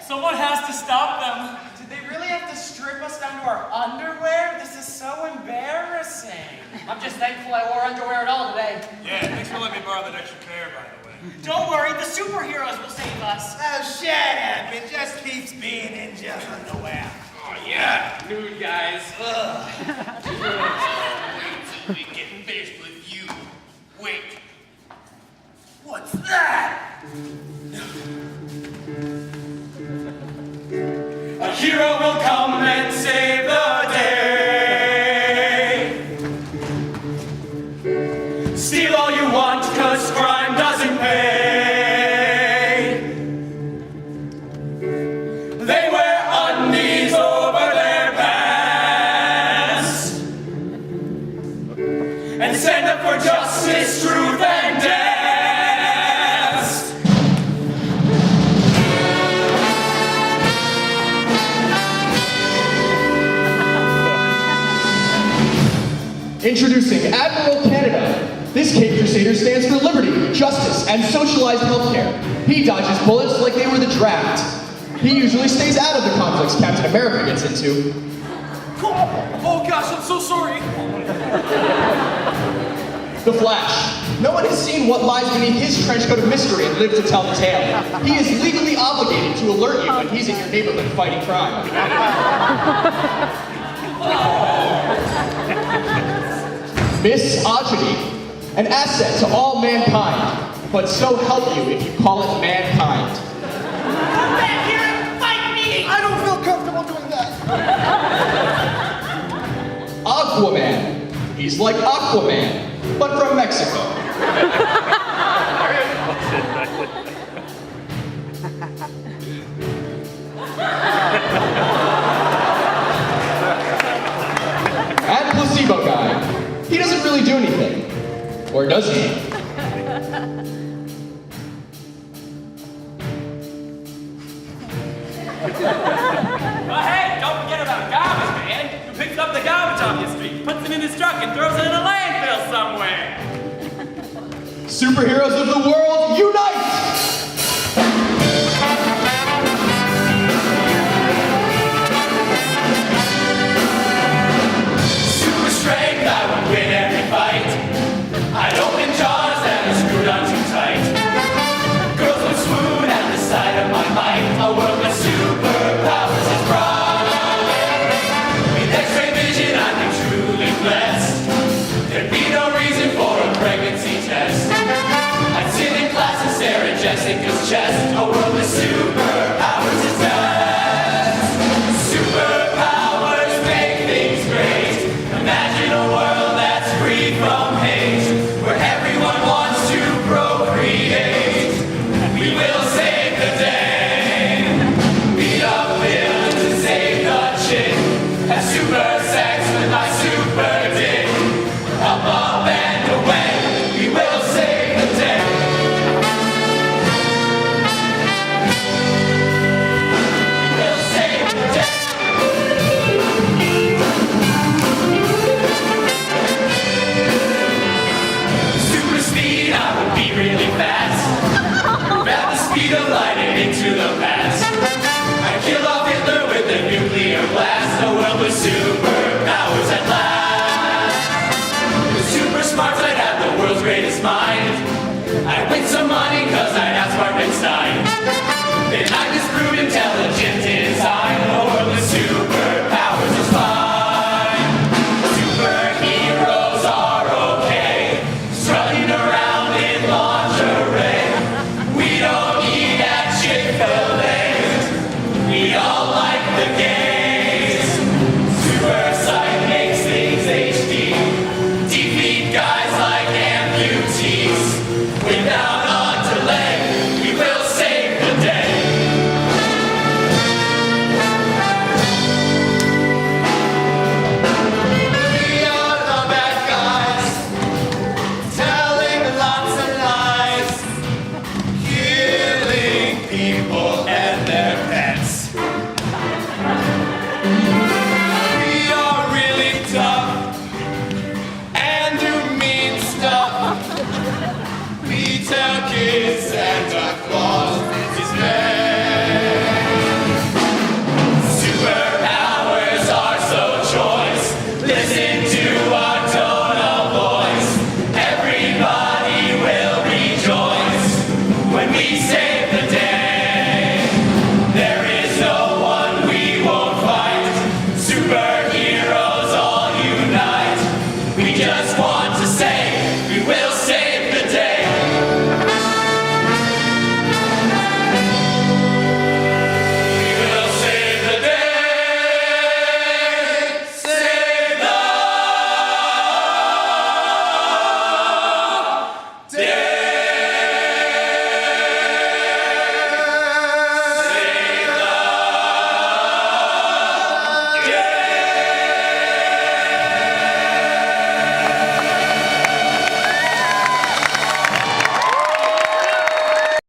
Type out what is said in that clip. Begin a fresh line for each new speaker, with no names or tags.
Someone has to stop them.
Did they really have to strip us down to our underwear? This is so embarrassing.
I'm just thankful I wore underwear at all today.
Yeah, thanks for letting me borrow that extra pair, by the way.
Don't worry, the superheroes will save us.
Oh, shut up. It just keeps being in just underwear.
Oh, yeah.
Nude guys. Ugh.
Wait till we get finished with you. Wait. What's that?
A hero will come and save the day. Steal all you want, 'cause crime doesn't pay. They wear undies over their pants and stand up for justice, truth, and dance.
Introducing Admiral Canada. This Cape Crusader stands for liberty, justice, and socialized healthcare. He dodges bullets like they were the draft. He usually stays out of the conflicts Captain America gets into.
Oh gosh, I'm so sorry.
The Flash. No one has seen what lies beneath his trench coat of mystery and lived to tell the tale. He is legally obligated to alert you when he's in your neighborhood fighting crime. Miss Ojity, an asset to all mankind, but so help you if you call it mankind.
Come back here and fight me!
I don't feel comfortable doing that. Aquaman. He's like Aquaman, but from Mexico. And Placebo Guy. He doesn't really do anything. Or does he?
Hey, don't forget about Garbage Man, who picks up the garbage off your street, puts it in his truck, and throws it in a landfill somewhere.
Superheroes of the world, unite!
Super strength, I would win every fight. I'd open jaws that are screwed on too tight. Girls would swoon at the sight of my might. A world with superpowers is bright. With X-ray vision, I'd be truly blessed. There'd be no reason for a pregnancy test. I'd sit in class and stare at Jessica's chest. A world with superpowers is best. Superpowers make things great. Imagine a world that's free from hate, where everyone wants to procreate. We will save the day. Beat up villains and save the chick. Have super sex with my super dick. Help a band away. We will save the day. We will save the day. Super speed, I would be really fast. Grab the speed of light and into the past. I'd kill off Hitler with a nuclear blast. A world with superpowers at last. With super smarts, I'd have the world's greatest mind. I'd win some money 'cause I'd outsmart Einstein. Then I'd disprove intelligence